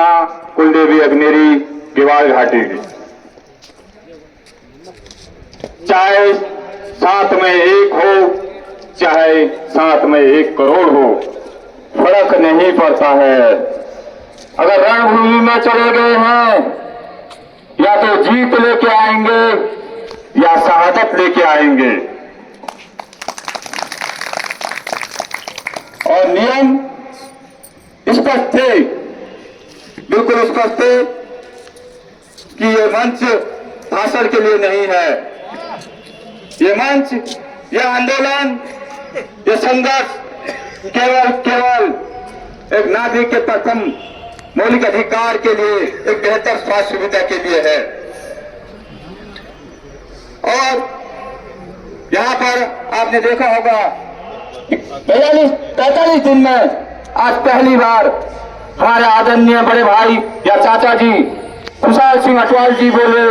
मां कुलदेवी अग्नेरी किवाड़ घाटी की। चाहे साथ में एक हो, चाहे साथ में 1 करोड़ हो, फर्क नहीं पड़ता है। अगर रणभूमि में चले गए हैं, या तो जीत लेके आएंगे या शहादत लेके आएंगे। और नियम स्पष्ट थे, बिल्कुल स्पष्ट थे कि ये मंच भाषण के लिए नहीं है। ये मंच, ये आंदोलन, ये संघर्ष केवल एक नागरिक के प्रथम मौलिक अधिकार के लिए, एक बेहतर स्वास्थ्य सुविधा के लिए है। और यहां पर आपने देखा होगा 45 दिन में आज पहली बार हमारे आदरणीय बड़े भाई या चाचा जी खुशहाल सिंह अटवाल जी बोले,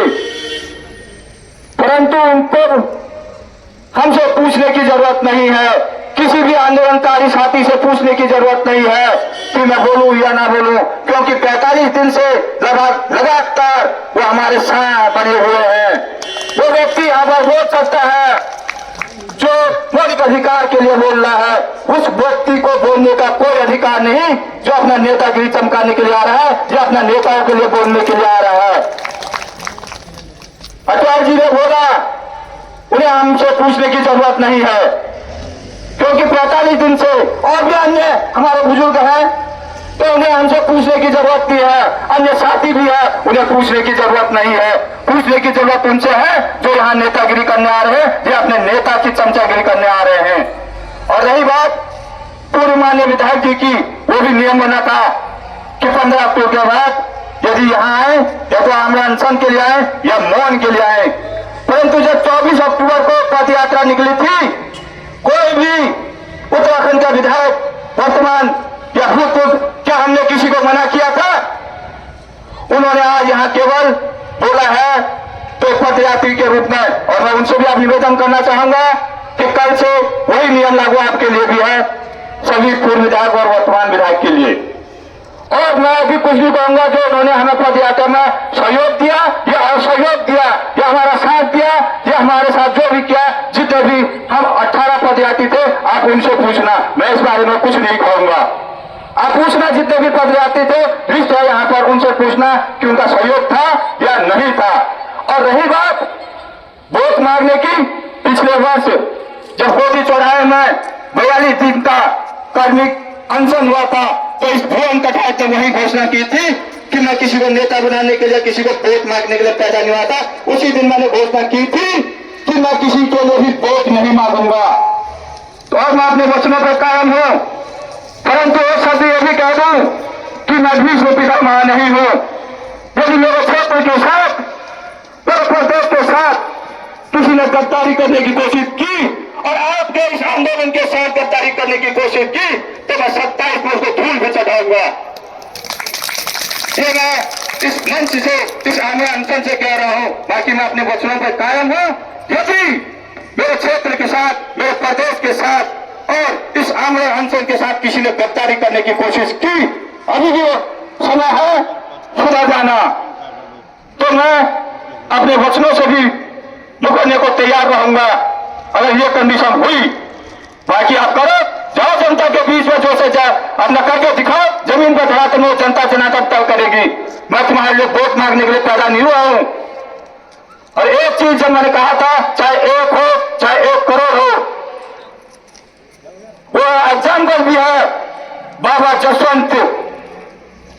परंतु उनको हमसे पूछने की जरूरत नहीं है, किसी भी आंदोलनकारी साथी से पूछने की जरूरत नहीं है कि मैं बोलूं या ना बोलूं, क्योंकि 45 दिन से लगातार वो हमारे साथ बने हुए हैं। वो व्यक्ति यहाँ पर बोल सकता है जो मौलिक अधिकार के लिए बोल रहा है, उस व्यक्ति को बोलने का कोई अधिकार नहीं जो अपना नेतागिरी चमकाने के लिए आ रहा है या अपना नेताओं के लिए बोलने के लिए आ रहा है। अटवाल जी ने बोला उन्हें हमसे पूछने की जरूरत नहीं है, क्योंकि 45 दिन से और भी अन्य हमारे बुजुर्ग हैं तो उन्हें हमसे पूछने की जरूरत नहीं है, अन्य साथी भी है, उन्हें पूछने की जरूरत नहीं है। पूछने की जरूरत उनसे है जो यहाँ नेतागिरी करने आ रहे हैं, जो अपने नेता की चमचागिरी करने आ रहे हैं। और रही बात पूर्व माननीय विधायक जी की, वो भी नियम बना था कि 15 अक्टूबर के बाद यदि यहाँ आए या तो आमरण अनशन के लिए आए या मौन के लिए आए। परंतु जब 24 अक्टूबर को पद यात्रा निकली थी, कोई भी उत्तराखंड का विधायक वर्तमान या भूतपूर्व, क्या हमने किसी को मना किया था? उन्होंने आज यहाँ केवल बोला है तो पदयात्री के रूप में। और मैं उनसे भी आप निवेदन करना चाहूंगा कि कल से वही नियम लागू आपके लिए भी है, सभी पूर्व विधायक और वर्तमान विधायक के लिए। और मैं अभी कुछ भी कहूंगा जो उन्होंने हमें पदयात्रा में सहयोग दिया या असहयोग दिया या हमारा साथ दिया या हमारे साथ जो भी किया, जितने भी हम 18 पदयात्री थे, आप उनसे पूछना, मैं इस बारे में कुछ नहीं कहूंगा। आप पूछना जितने भी पदयात्री थे, लिस्ट है यहाँ पर, उनसे पूछना कि उनका सहयोग था या नहीं था। और रही बात वोट मांगने की, पिछले वर्ष जब मोदी चौराहे में 42 दिन का कार्मिक अनशन हुआ था तो इस भुवन कटार ने वही घोषणा की थी कि मैं किसी को नेता बनाने के लिए, किसी को वोट मांगने के लिए पैदा नहीं हुआ था। उसी दिन मैंने घोषणा की थी कि मैं किसी के लिए भी वोट नहीं मांगूंगा। तो अब मैं अपने वचनों पर कायम हूं, परंतु एक शब्द यह भी कह दूं कि मैं 20 रुपये का मां नहीं हूं। यदि मेरे क्षेत्र के साथ, मेरे प्रदेश के साथ किसी ने गद्दारी करने की कोशिश की और आपके इस आंदोलन के साथ गद्दारी करने की कोशिश की तो मैं 27 में उसको धूल भी चढ़ाऊंगा। ये मैं इस मंच से, इस आमरण अनशन से कह रहा हूं, बाकी मैं अपने वचनों पर कायम हूं। यदि मेरे क्षेत्र के साथ, मेरे प्रदेश के साथ और इस आमरण अनशन के साथ किसी ने गद्दारी करने की कोशिश की, अभी भी समय है सुधर जाना, तो मैं अपने वचनों से भी मुकरने को तैयार रहूंगा अगर ये कंडीशन हुई। बाकी आप करो, जाओ जनता के बीच में जो से जाओ, अपना करके दिखाओ, जमीन पर धराते में जनता जनाता तय करेगी। मैं तुम्हारे लिए वोट मांगने के लिए पैदा नहीं हुआ हूं। और एक चीज जब मैंने कहा था, चाहे 1 हो चाहे 1 करोड़ हो, वो एग्जाम्पल भी है बाबा जसवंत,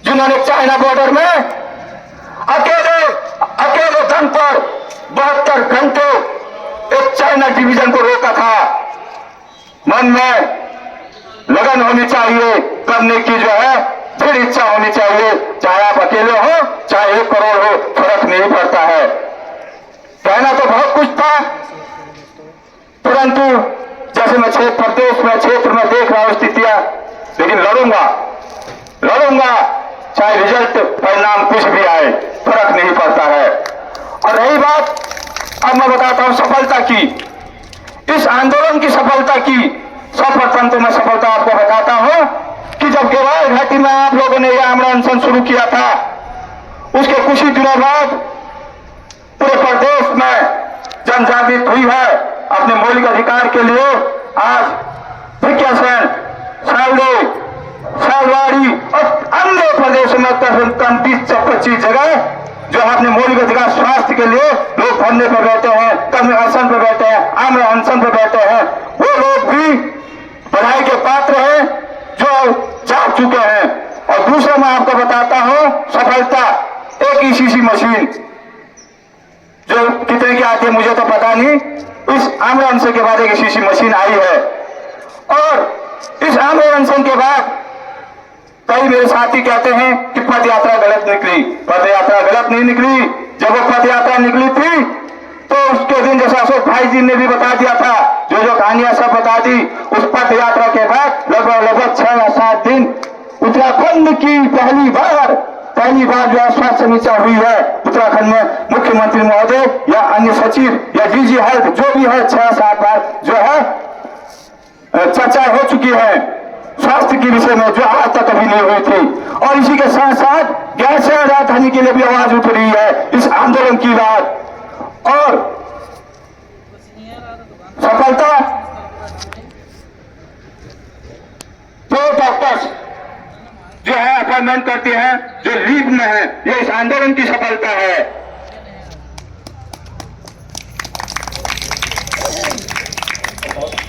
जिन्होंने चाइना बॉर्डर में अकेले दम पर 72 घंटे एक चाइना डिवीजन को रोका था। मन में लगन होनी चाहिए, करने की जो है फिर इच्छा होनी चाहिए। चाहे आप अकेले हो चाहे 1 करोड़ हो, फर्क नहीं पड़ता है। कहना तो बहुत कुछ था, परंतु जैसे मैं क्षेत्र में देख रहा हूं स्थितियां, लेकिन लड़ूंगा, चाहे रिजल्ट परिणाम कुछ भी आए, फर्क नहीं पड़ता है। और रही बात, अब मैं बताता हूं सफलता की, इस आंदोलन की सफलता की। सर्वप्रथम तो मैं सफलता आपको बताता हूं कि जब केवाल घाटी में आप लोगों ने यह आमरण अनशन शुरू किया था, उसके कुछ ही दिनों बाद पूरे प्रदेश में जनजागृत हुई है अपने मौलिक अधिकार के लिए। आज भिकियासैंण, सालडे, सालवाड़ी और अन्य प्रदेशों में कम 20-25 जगह जो अपने मौलिक अधिकार स्वास्थ्य के लिए लोग धरने पर बैठे हैं, कर्म अनशन पर बैठे हैं, आमरण अनशन पर बैठे हैं। वो लोग भी बधाई के पात्र हैं जो जाग चुके हैं। और दूसरा मैं आपको बताता हूं, सफलता एक ईसीसी मशीन जो कितने की आती है मुझे तो पता नहीं, इस आमरण अनशन के बाद एक ईसीसी मशीन आई है। और इस आमरण अनशन के बाद कई मेरे साथी कहते हैं कि पद यात्रा गलत निकली। पद यात्रा गलत नहीं निकली। जब वो पद यात्रा निकली थी तो उसके दिन, जैसा अशोक भाई जी ने भी बता दिया था, जो जो कहानियां सब बता दी, उस पद यात्रा के बाद लगभग 6 या 7 दिन उत्तराखंड की पहली बार जो है स्वास्थ्य समीक्षा हुई है। उत्तराखंड में मुख्यमंत्री महोदय या अन्य सचिव या डीजी हेल्थ जो भी है 6-7 बार जो है चर्चा हो चुकी है स्वास्थ्य के विषय में, जो आज तक कभी नहीं हुई थी। और इसी के साथ साथ गैस राजधानी के लिए भी आवाज उठ रही है इस आंदोलन की बात। और सफलता जो डॉक्टर्स जो है अपॉइंटमेंट करते हैं, जो लीव में है, ये इस आंदोलन की सफलता है।